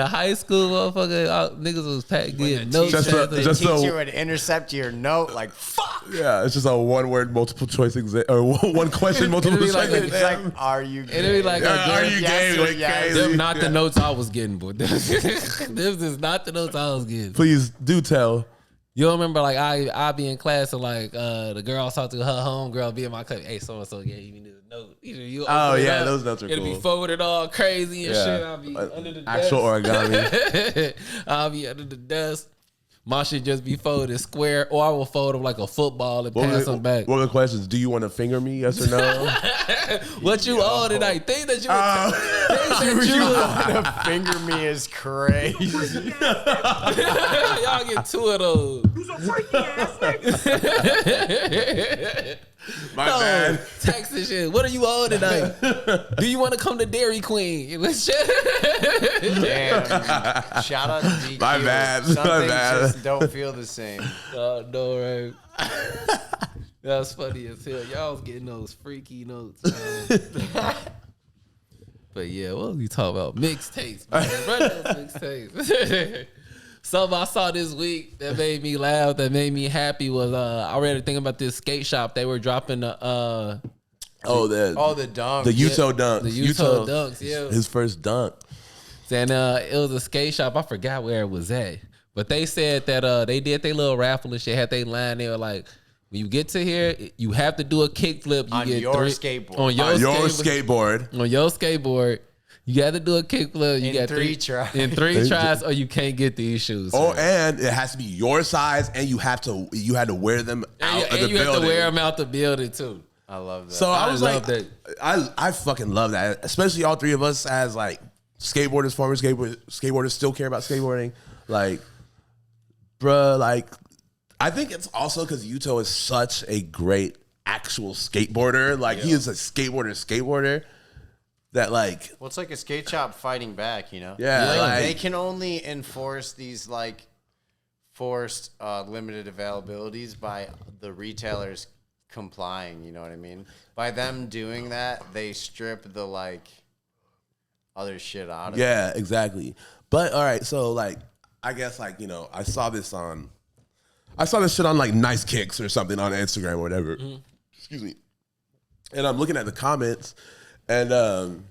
Speaker 1: high school motherfucker, niggas was getting notes.
Speaker 3: The teacher would intercept your note like, fuck.
Speaker 2: Yeah, it's just a one-word multiple choice exam, or one question multiple choice
Speaker 3: It's
Speaker 2: exam.
Speaker 3: like, are you gay?
Speaker 1: And it'd be like,
Speaker 2: Are you gay? Like, crazy.
Speaker 1: them not the notes I was getting, boy. This is not the notes I was getting.
Speaker 2: Please do tell.
Speaker 1: You remember, like, I be in class and, like, the girl I was talking to, her homegirl be in my class. Hey, so-and-so gave me this note.
Speaker 2: Those notes are
Speaker 1: It'll
Speaker 2: cool.
Speaker 1: be folded all crazy and shit. I'll be under the desk.
Speaker 2: Actual origami.
Speaker 1: I'll be under the desk. My shit just be folded square, or I will fold them like a football and pass them back.
Speaker 2: What are the questions? Do you want to finger me? Yes or no?
Speaker 1: What you owe tonight? Things that you
Speaker 3: want to finger me is crazy.
Speaker 1: Y'all get two of those.
Speaker 4: You so freaky ass nigga.
Speaker 2: My bad.
Speaker 1: Text and shit. What are you on tonight? Do you want to come to Dairy Queen?
Speaker 3: Damn. Shout out to DQ.
Speaker 2: My bad.
Speaker 3: Some
Speaker 2: My
Speaker 3: things
Speaker 2: bad.
Speaker 3: just don't feel the same.
Speaker 1: No, right. That was funny as hell. Y'all was getting those freaky notes. But yeah, what was we talking about? Mixtapes, man. Run those mixtapes. Something I saw this week that made me laugh, that made me happy was I read a thing about this skate shop. They were dropping the
Speaker 3: the dunk.
Speaker 2: The Utah dunk.
Speaker 1: The Utah dunks, yeah.
Speaker 2: His first dunk.
Speaker 1: And it was a skate shop. I forgot where it was at. But they said that they did their little raffle and shit, had they line. They were like, when you get to here, you have to do a kickflip.
Speaker 3: On your skateboard.
Speaker 1: On your
Speaker 2: skateboard.
Speaker 1: On your skateboard. You got to do a kickflip. You got
Speaker 3: three tries.
Speaker 1: In 3 tries, or you can't get these shoes.
Speaker 2: Oh, and it has to be your size, and you had to wear them out of the building.
Speaker 1: You have to wear them out the building too.
Speaker 3: I love that.
Speaker 2: So I was
Speaker 1: love
Speaker 2: like, I fucking love that. Especially all three of us as like skateboarders, former skateboarders, still care about skateboarding. Like, bruh, like, I think it's also because Yuto is such a great actual skateboarder. Like, he is a skateboarder. That like,
Speaker 3: well, it's like a skate shop fighting back, you know?
Speaker 2: Yeah, like,
Speaker 3: they can only enforce these like forced limited availabilities by the retailers complying, you know what I mean? By them doing that, they strip the like other shit out of it.
Speaker 2: Yeah, exactly. But all right, so like, I guess like, you know, I saw this shit on like Nice Kicks or something on Instagram or whatever. Mm-hmm. Excuse me. And I'm looking at the comments. And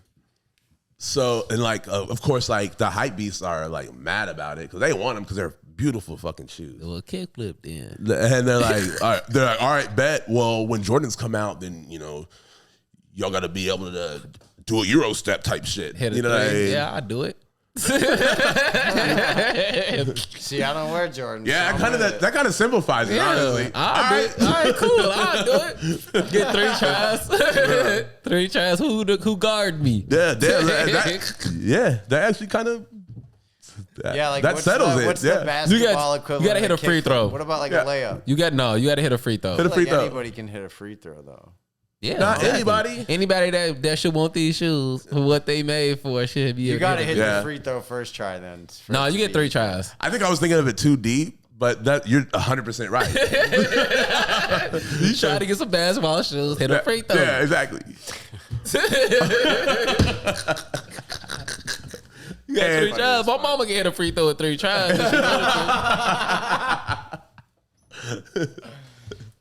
Speaker 2: so, and like, of course, like the hype beasts are like mad about it because they want them because they're beautiful fucking shoes.
Speaker 1: Well, kickflip then.
Speaker 2: And they're like, all right, bet. Well, when Jordans come out, then, you know, y'all got to be able to do a Euro step type shit. You know what I mean?
Speaker 1: Yeah, I do it.
Speaker 3: See, I don't wear Jordans.
Speaker 2: Yeah, that kind of simplifies it, honestly.
Speaker 1: All right, cool. I'll do it. Get 3 tries. 3 tries. Who guard me?
Speaker 2: Yeah, that actually kind of.
Speaker 3: Yeah, like
Speaker 2: that settles it.
Speaker 3: What's the basketball equivalent?
Speaker 1: You gotta hit a free throw.
Speaker 3: What about like a layup?
Speaker 1: You got to hit a free throw.
Speaker 2: Hit a free throw.
Speaker 3: Anybody can hit a free throw though.
Speaker 1: Yeah,
Speaker 2: not anybody.
Speaker 1: Anybody that should want these shoes for what they made for should be.
Speaker 3: You got to hit the free throw first try then.
Speaker 1: No, you get 3 tries.
Speaker 2: I think I was thinking of it too deep, but that you're 100% right.
Speaker 1: You try to get some basketball shoes, hit a free throw.
Speaker 2: Yeah, exactly.
Speaker 1: You got 3 tries. My mama can hit a free throw with 3 tries. If she wanted to.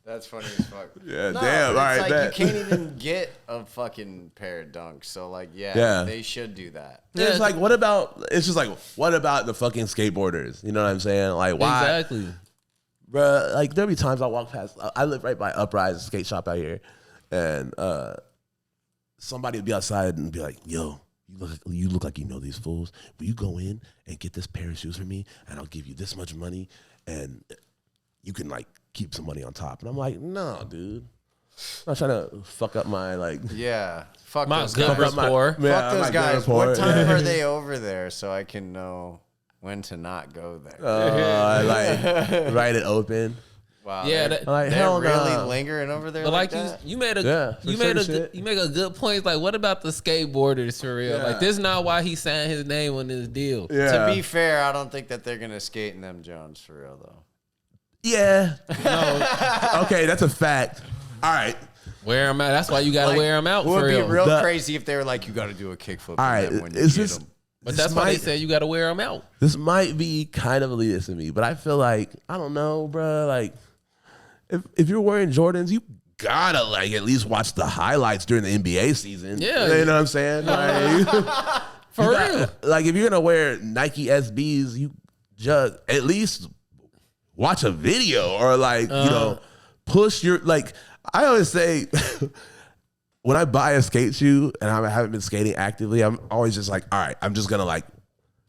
Speaker 3: That's funny as fuck.
Speaker 2: Yeah, damn. All right,
Speaker 3: like you can't even get a fucking pair of dunks. So like, yeah, they should do that.
Speaker 2: Yeah, it's like, what about the fucking skateboarders? You know what I'm saying? Like, why?
Speaker 1: Exactly.
Speaker 2: Bruh, like there'll be times I walk past. I live right by Uprise skate shop out here, and somebody would be outside and be like, "Yo, you look like you know these fools. Will you go in and get this pair of shoes for me, and I'll give you this much money, and you can like keep some money on top." And I'm like, "No, dude, I'm not trying to fuck up my like."
Speaker 3: Yeah, fuck
Speaker 1: my
Speaker 3: those
Speaker 1: good
Speaker 3: guys.
Speaker 1: rapport.
Speaker 3: Fuck those guys. What time are they over there so I can know when to not go there?
Speaker 2: Like write it open.
Speaker 3: Wow.
Speaker 1: Yeah,
Speaker 3: they're really lingering over there.
Speaker 1: But like
Speaker 3: that?
Speaker 1: you made a good point. Like, what about the skateboarders for real?
Speaker 2: Yeah.
Speaker 1: Like, this is not why he signed his name on this deal.
Speaker 2: Yeah.
Speaker 3: To be fair, I don't think that they're gonna skate in them Jones for real though.
Speaker 2: Yeah. No. Okay, that's a fact. All right.
Speaker 1: Wear them out. That's why you gotta wear them out.
Speaker 3: It would
Speaker 1: For
Speaker 3: be
Speaker 1: real.
Speaker 3: crazy if they were like, you got to do a kickflip.
Speaker 2: All right.
Speaker 3: When you
Speaker 2: Is
Speaker 3: get
Speaker 2: this?
Speaker 3: them.
Speaker 1: But that's why they said you gotta wear them out.
Speaker 2: This might be kind of elitist to me, but I feel like I don't know, bro. Like, if you're wearing Jordans, you gotta like at least watch the highlights during the NBA season.
Speaker 1: Yeah.
Speaker 2: You know what I'm saying? Like,
Speaker 1: For real.
Speaker 2: Like if you're gonna wear Nike SBs, you just at least watch a video or like you know push your like. I always say. When I buy a skate shoe and I haven't been skating actively, I'm always just like, all right, I'm just gonna like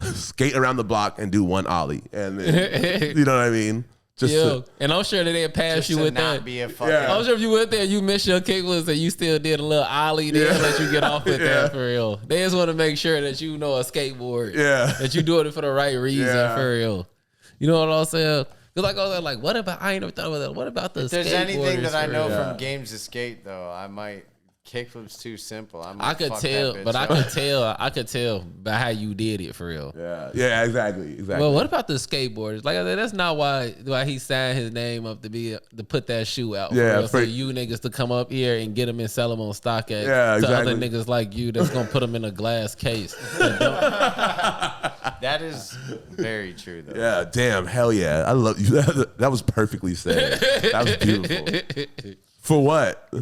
Speaker 2: skate around the block and do one ollie, and then, you know what I mean? Just
Speaker 1: and I'm sure that they'll pass you with that.
Speaker 3: Be a fucking,
Speaker 1: I'm sure if you went there, you missed your kickflips and you still did a little ollie there, let you get off with that for real. They just want to make sure that you know a skateboard, that you doing it for the right reason for real. You know what I'm saying? Cause like I was like, what about? I ain't never thought about that. What about the?
Speaker 3: If there's anything that I know
Speaker 2: real.
Speaker 3: from games of skate, though, I might. Kickflip's too simple.
Speaker 1: I could tell, but I could tell by how you did it for real.
Speaker 2: Yeah, exactly.
Speaker 1: Well, what about the skateboarders? Like I said, that's not why he signed his name up to put that shoe out. For you niggas to come up here and get them and sell them on StockX.
Speaker 2: Yeah, exactly.
Speaker 1: To other niggas like you that's gonna put them in a glass case.
Speaker 3: That is very true, though.
Speaker 2: Yeah, damn, hell yeah, I love you. That was perfectly said. That was beautiful. For what?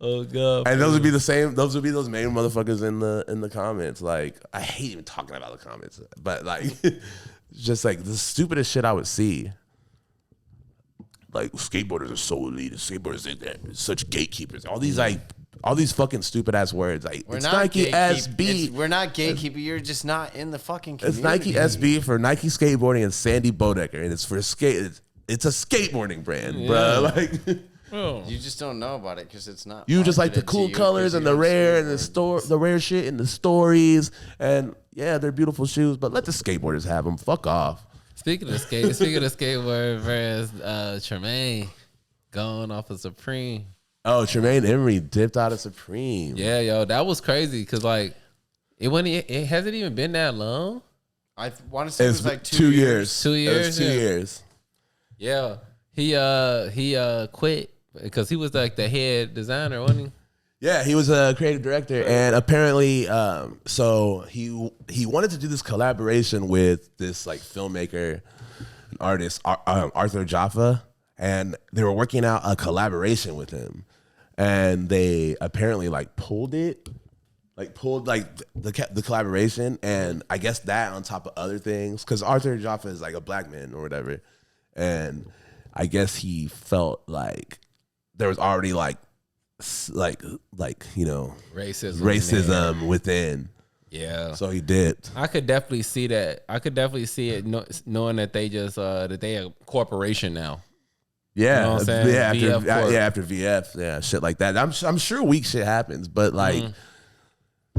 Speaker 1: Oh god!
Speaker 2: And those would be the same. Those would be those main motherfuckers in the comments. Like I hate even talking about the comments, but like just like the stupidest shit I would see. Like skateboarders are so elite. Skateboarders are such gatekeepers. All these fucking stupid ass words. Like it's Nike SB.
Speaker 3: We're not gatekeeper. You're just not in the fucking community.
Speaker 2: It's Nike SB for Nike Skateboarding and Sandy Bodecker, and it's for skate. It's a skateboarding brand, bro. Like.
Speaker 3: You just don't know about it because it's not.
Speaker 2: You just like the cool colors and the rare and the rare shit and the stories, and yeah, they're beautiful shoes. But let the skateboarders have them. Fuck off.
Speaker 1: Speaking of skateboard brands, Tremaine going off of Supreme.
Speaker 2: Oh, Tremaine Emery dipped out of Supreme.
Speaker 1: Yeah, yo, that was crazy because like it hasn't even been that long.
Speaker 3: I want to say it was like
Speaker 2: 2 years.
Speaker 1: 2 years.
Speaker 2: It was 2 years.
Speaker 1: Yeah, he quit. Because he was like the head designer, wasn't he?
Speaker 2: Yeah, he was a creative director, and apparently, so he wanted to do this collaboration with this like filmmaker, an artist, Arthur Jaffa, and they were working out a collaboration with him, and they apparently like pulled the collaboration, and I guess that on top of other things, because Arthur Jaffa is like a black man or whatever, and I guess he felt like there was already like you know racism within. Yeah. So he dipped.
Speaker 1: I could definitely see that. I could definitely see it knowing that they just that they a corporation now.
Speaker 2: Yeah.
Speaker 1: You know what I'm saying?
Speaker 2: After VF, shit like that. I'm sure weak shit happens, but like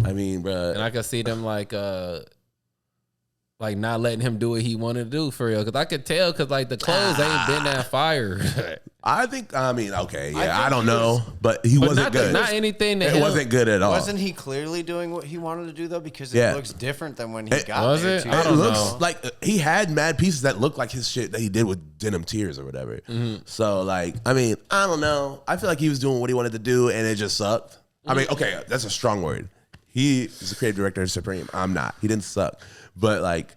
Speaker 2: I mean, bro.
Speaker 1: And I could see them like not letting him do what he wanted to do for real. Cause I could tell, cause like the clothes ain't been that fire.
Speaker 2: I don't know, but he wasn't good.
Speaker 1: Not anything that
Speaker 2: it wasn't good at all.
Speaker 3: Wasn't he clearly doing what he wanted to do though? Because it looks different than when he got
Speaker 1: was
Speaker 3: there.
Speaker 1: It?
Speaker 3: Too.
Speaker 1: I don't know.
Speaker 2: Like he had mad pieces that looked like his shit that he did with Denim Tears or whatever. So like, I mean, I don't know. I feel like he was doing what he wanted to do and it just sucked. I mean, okay, that's a strong word. He is the creative director of Supreme. I'm not. He didn't suck. But like,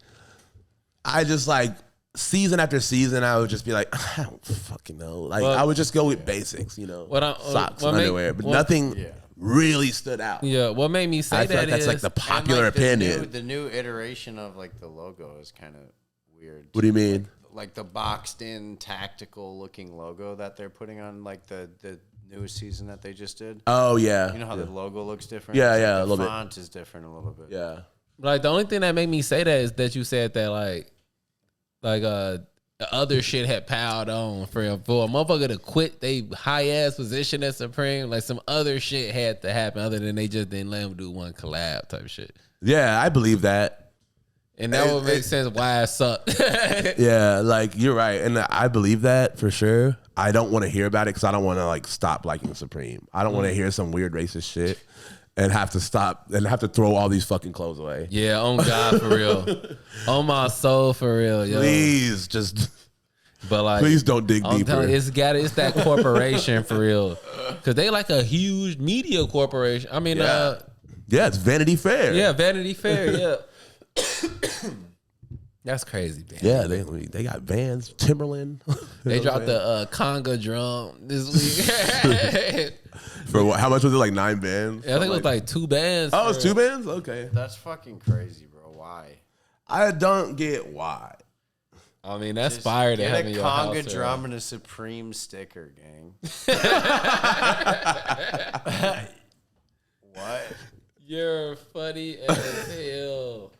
Speaker 2: I just like season after season, I would just be like, I don't fucking know. Like I would just go with basics, you know, socks, underwear, but nothing really stood out.
Speaker 1: Yeah, what made me say that
Speaker 2: that's like the popular opinion.
Speaker 3: The new iteration of like the logo is kind of weird.
Speaker 2: What do you mean?
Speaker 3: Like the boxed in tactical looking logo that they're putting on like the newest season that they just did.
Speaker 2: Oh yeah.
Speaker 3: You know how the logo looks different?
Speaker 2: Yeah,
Speaker 3: it's
Speaker 2: yeah,
Speaker 3: like
Speaker 2: a little
Speaker 3: the
Speaker 2: bit.
Speaker 3: font is different a little bit.
Speaker 2: Yeah.
Speaker 1: Like the only thing that made me say that is that you said that like the other shit had piled on for a motherfucker to quit they high ass position at Supreme. Like some other shit had to happen other than they just didn't let him do one collab type shit.
Speaker 2: Yeah, I believe that.
Speaker 1: And that would make sense why it sucked.
Speaker 2: Yeah, like you're right, and I believe that for sure. I don't want to hear about it because I don't want to like stop liking Supreme. I don't want to hear some weird racist shit and have to stop and have to throw all these fucking clothes away.
Speaker 1: Yeah, on God for real, on my soul for real, yo.
Speaker 2: Please, just
Speaker 1: But like,
Speaker 2: Please don't dig
Speaker 1: I'm
Speaker 2: deeper.
Speaker 1: telling you, it's that corporation for real. Cause they like a huge media corporation. I mean,
Speaker 2: yeah, it's Vanity Fair.
Speaker 1: yeah, Vanity Fair. Yeah, that's crazy, man.
Speaker 2: Yeah, they got Vans, Timberland.
Speaker 1: They dropped the conga drum this week.
Speaker 2: For what, how much was it? Like 9 bands?
Speaker 1: Yeah, I think it was like 2 bands.
Speaker 2: Oh, it's 2 bands? Okay.
Speaker 3: That's fucking crazy, bro. Why?
Speaker 2: I don't get why.
Speaker 1: I mean, that's fire to have in your house.
Speaker 3: Get a conga drum and a Supreme sticker, gang. What?
Speaker 1: You're funny as hell.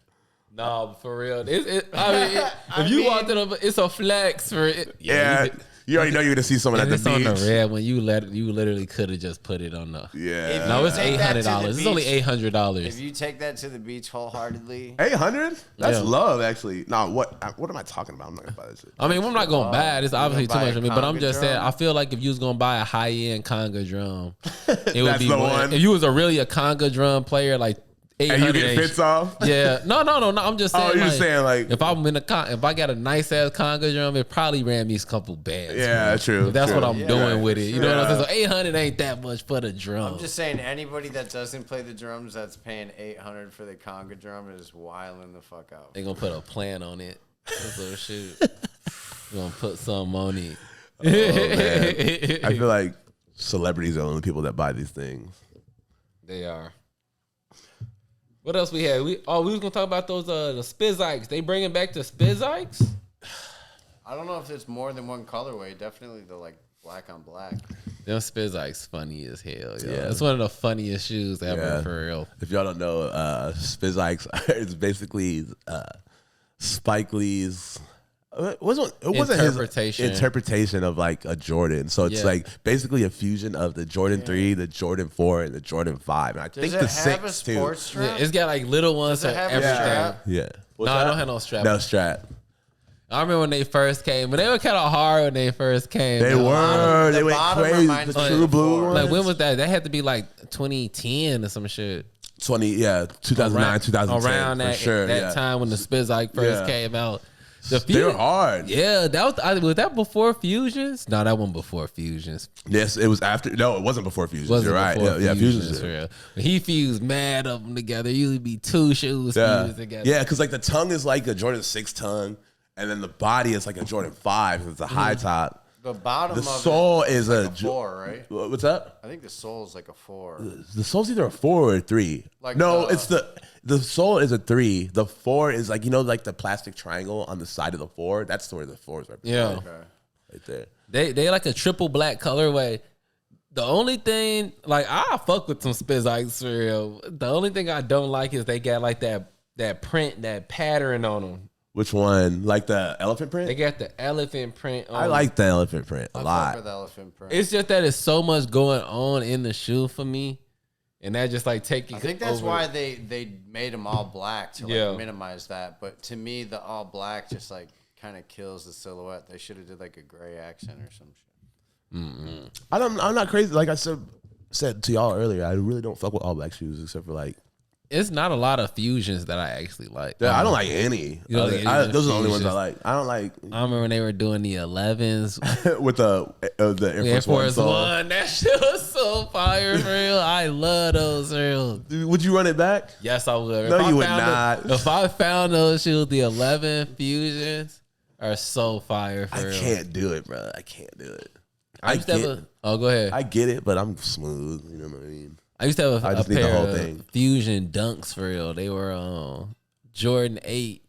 Speaker 1: No, for real. If you walked in, it's a flex for it.
Speaker 2: Yeah. You already know you're gonna see someone at the
Speaker 1: It's
Speaker 2: beach.
Speaker 1: on the red when you literally could have just put it on the.
Speaker 2: Yeah.
Speaker 1: No, it's
Speaker 3: Take that to the
Speaker 1: $800. It's only
Speaker 3: beach.
Speaker 1: $800.
Speaker 3: If you take that to the beach wholeheartedly,
Speaker 2: 800? That's
Speaker 1: Yeah.
Speaker 2: love, actually. No, what am I talking about? I'm not gonna buy that shit.
Speaker 1: I mean, I'm not gonna buy it. It's obviously too
Speaker 3: buy
Speaker 1: much
Speaker 3: a
Speaker 1: for me. But I'm
Speaker 3: conga
Speaker 1: just saying,
Speaker 3: drum?
Speaker 1: I feel like if you was gonna buy a high end conga drum, it would
Speaker 2: That's
Speaker 1: be
Speaker 2: the
Speaker 1: more-
Speaker 2: one.
Speaker 1: If you was a conga drum player, like
Speaker 2: And
Speaker 1: 800.
Speaker 2: you get
Speaker 1: ain't-
Speaker 2: fits off?
Speaker 1: Yeah, no. I'm just saying.
Speaker 2: Oh, you're
Speaker 1: like,
Speaker 2: saying like
Speaker 1: if I'm in if I got a nice ass conga drum, it probably ran me a couple bands.
Speaker 2: yeah, true.
Speaker 1: If that's
Speaker 2: true.
Speaker 1: what I'm
Speaker 3: Yeah,
Speaker 1: doing with it. You know what I'm saying? So
Speaker 2: Yeah.
Speaker 1: 800 ain't that much for the drum.
Speaker 3: I'm just saying anybody that doesn't play the drums that's paying $800 for the conga drum is wilding the fuck out.
Speaker 1: They gonna put a plan on it. So shoot, we gonna put something on it.
Speaker 2: Oh, man. I feel like celebrities are the only people that buy these things.
Speaker 1: They are. What else we had? We was gonna talk about those the Spizikes. They bringing back the Spizikes?
Speaker 3: I don't know if there's more than one colorway. Definitely the like black on black.
Speaker 1: Them Spizikes funny as hell. Yo.
Speaker 2: Yeah.
Speaker 1: It's one of the funniest shoes ever
Speaker 2: Yeah.
Speaker 1: for real.
Speaker 2: If y'all don't know, Spizikes is basically Spike Lee's. It wasn't
Speaker 1: Interpretation.
Speaker 2: his interpretation of like a Jordan. So it's
Speaker 1: Yeah.
Speaker 2: like basically a fusion of the Jordan 3, the Jordan 4, and the Jordan 5. And I
Speaker 3: Does
Speaker 2: think
Speaker 3: it
Speaker 2: the
Speaker 3: have a
Speaker 2: 6 too.
Speaker 3: sports strap?
Speaker 1: Yeah, it's got like little ones
Speaker 3: Does
Speaker 1: for
Speaker 3: it have a
Speaker 1: everything.
Speaker 3: strap?
Speaker 2: Yeah.
Speaker 1: No, I don't have no strap.
Speaker 2: No strap.
Speaker 1: I remember when they first came, but they were kind of hard when they first came.
Speaker 2: They
Speaker 1: though.
Speaker 2: were. They
Speaker 3: the
Speaker 2: went
Speaker 3: bottom
Speaker 2: crazy.
Speaker 3: reminds
Speaker 2: The
Speaker 3: me
Speaker 2: true
Speaker 3: of
Speaker 2: blue
Speaker 3: the
Speaker 2: ones.
Speaker 1: Like when was that? That had to be like 2010 or some shit.
Speaker 2: 2009, 2010.
Speaker 1: Around that
Speaker 2: for sure.
Speaker 1: that
Speaker 2: yeah.
Speaker 1: time when the Spizike first
Speaker 2: Yeah.
Speaker 1: came out.
Speaker 2: They were hard.
Speaker 1: Yeah, was that before Fusions? No, that wasn't before Fusions.
Speaker 2: Yes, it was after. No, it wasn't before Fusions.
Speaker 1: Wasn't
Speaker 2: You're right.
Speaker 1: before
Speaker 2: Yeah,
Speaker 1: Fusions.
Speaker 2: Fusions.
Speaker 1: For real. But he fused mad of them together. Usually be 2 shoes
Speaker 2: Yeah,
Speaker 1: fused together.
Speaker 2: yeah, because like the tongue is like a Jordan 6 tongue, and then the body is like a Jordan 5. It's a high top.
Speaker 3: The bottom
Speaker 2: The
Speaker 3: of
Speaker 2: sole
Speaker 3: it
Speaker 2: is
Speaker 3: like
Speaker 2: a
Speaker 3: a 4, right?
Speaker 2: What's up?
Speaker 3: I think the sole's like a 4.
Speaker 2: The sole's either a 4 or a 3.
Speaker 3: Like
Speaker 2: no,
Speaker 3: the-
Speaker 2: it's the sole is a 3. The 4 is like, you know, like the plastic triangle on the side of the 4. That's where the 4 is represented.
Speaker 1: Yeah.
Speaker 2: Right there.
Speaker 1: They like a triple black colorway. The only thing, like, I fuck with some Spizikes for real. The only thing I don't like is they got like that print, that pattern on them.
Speaker 2: Which one? Like the elephant print?
Speaker 1: They got the elephant print on
Speaker 2: I like the elephant print a
Speaker 3: I fuck
Speaker 2: lot.
Speaker 3: with elephant print.
Speaker 1: It's just that it's so much going on in the shoe for me. And that just like taking
Speaker 3: I think that's
Speaker 1: over.
Speaker 3: why they made them all black to like
Speaker 1: Yeah.
Speaker 3: minimize that. But to me, the all black just like kind of kills the silhouette. They should have did like a gray accent or some shit.
Speaker 2: I'm not crazy. Like I said to y'all earlier, I really don't fuck with all black shoes except for like.
Speaker 1: It's not a lot of fusions that I actually like.
Speaker 2: Yeah, I don't like any.
Speaker 1: You don't like any of the
Speaker 2: Those are the only ones I
Speaker 1: fusions?
Speaker 2: like. I don't like
Speaker 1: I remember when they were doing the 11s.
Speaker 2: with the Air Force One.
Speaker 1: One. That shit was so fire, for real. I love those real.
Speaker 2: Would you run it back?
Speaker 1: Yes, I would.
Speaker 2: No,
Speaker 1: If I
Speaker 2: you would
Speaker 1: found
Speaker 2: not.
Speaker 1: If I found those shoes, the 11 fusions are so fire, for
Speaker 2: I
Speaker 1: real.
Speaker 2: can't do it, bro. I can't do it.
Speaker 1: I used to have go ahead.
Speaker 2: I get it, but I'm smooth. You know what I mean?
Speaker 1: I used to have
Speaker 2: I
Speaker 1: a
Speaker 2: just need the
Speaker 1: pair
Speaker 2: whole
Speaker 1: of
Speaker 2: thing.
Speaker 1: Fusion Dunks for real. They were Jordan 8,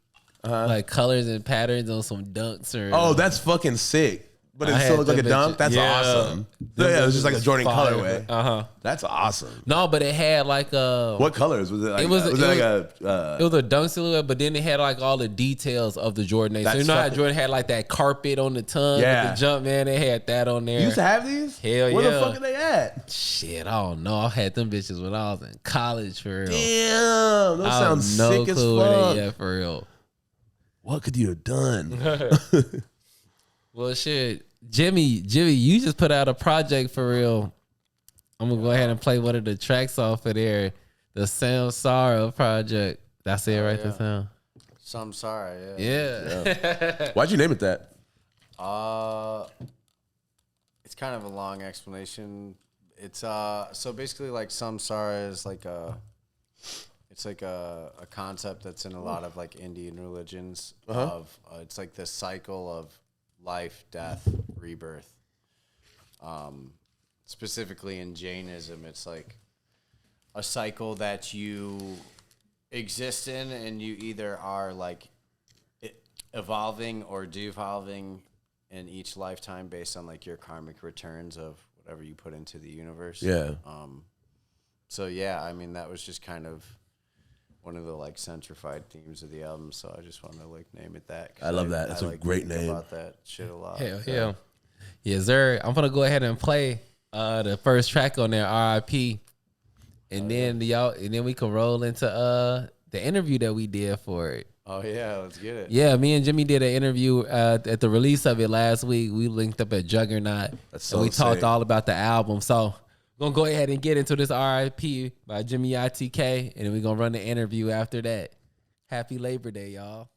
Speaker 1: like colors and patterns on some Dunks. Or
Speaker 2: Oh, that's fucking sick. But it
Speaker 1: I
Speaker 2: still
Speaker 1: had
Speaker 2: looks like a
Speaker 1: them
Speaker 2: dunk.
Speaker 1: bitches.
Speaker 2: That's
Speaker 1: Yeah.
Speaker 2: awesome.
Speaker 1: Them
Speaker 2: Yeah, it was just
Speaker 1: bitches
Speaker 2: like a Jordan
Speaker 1: fire.
Speaker 2: colorway. That's awesome.
Speaker 1: No, but it had like a
Speaker 2: What colors was it? Like,
Speaker 1: It was-
Speaker 2: was
Speaker 1: it
Speaker 2: it like
Speaker 1: it was a dunk silhouette, but then it had like all the details of the Jordan 8. So
Speaker 2: That's
Speaker 1: you know how
Speaker 2: fucking-
Speaker 1: Jordan had like that carpet on the tongue
Speaker 2: Yeah.
Speaker 1: with the jump, man? They had that on there.
Speaker 2: You used to have these?
Speaker 1: Hell
Speaker 2: Where
Speaker 1: yeah.
Speaker 2: the fuck are they at?
Speaker 1: Shit, I don't know. I had them bitches when I was in college, for real.
Speaker 2: Damn, those
Speaker 1: I
Speaker 2: sound
Speaker 1: have no
Speaker 2: sick as
Speaker 1: clue where
Speaker 2: fuck.
Speaker 1: they at, for real.
Speaker 2: What could you have done?
Speaker 1: Well, shit, Jimmy, you just put out a project for real. I'm gonna go ahead and play one of the tracks off of there. The Samsara project. That's it, right?
Speaker 3: yeah.
Speaker 1: The sound.
Speaker 3: Samsara,
Speaker 1: Yeah.
Speaker 2: Why'd you name it that?
Speaker 3: It's kind of a long explanation. It's so basically like samsara is like it's like a concept that's in a lot of like Indian religions of it's like the cycle of life, death, rebirth. Specifically in Jainism, it's like a cycle that you exist in, and you either are like evolving or devolving in each lifetime based on like your karmic returns of whatever you put into the universe.
Speaker 2: Yeah.
Speaker 3: So yeah, I mean that was just kind of one of the like centrified themes of the album. So I just wanted to like name it that.
Speaker 2: I love that. That's a
Speaker 3: like,
Speaker 2: great
Speaker 3: think
Speaker 2: name.
Speaker 3: About that shit a lot.
Speaker 1: Hell. Yes, sir. I'm gonna go ahead and play the first track on there, R.I.P. And then we can roll into the interview that we did for it.
Speaker 3: Oh yeah, let's get it.
Speaker 1: Yeah, me and Jimmy did an interview at the release of it last week. We linked up at Juggernaut.
Speaker 2: That's so
Speaker 1: and we talked
Speaker 2: insane.
Speaker 1: all about the album. So we're gonna go ahead and get into this R.I.P. by JimmyITK, and then we're gonna run the interview after that. Happy Labor Day, y'all.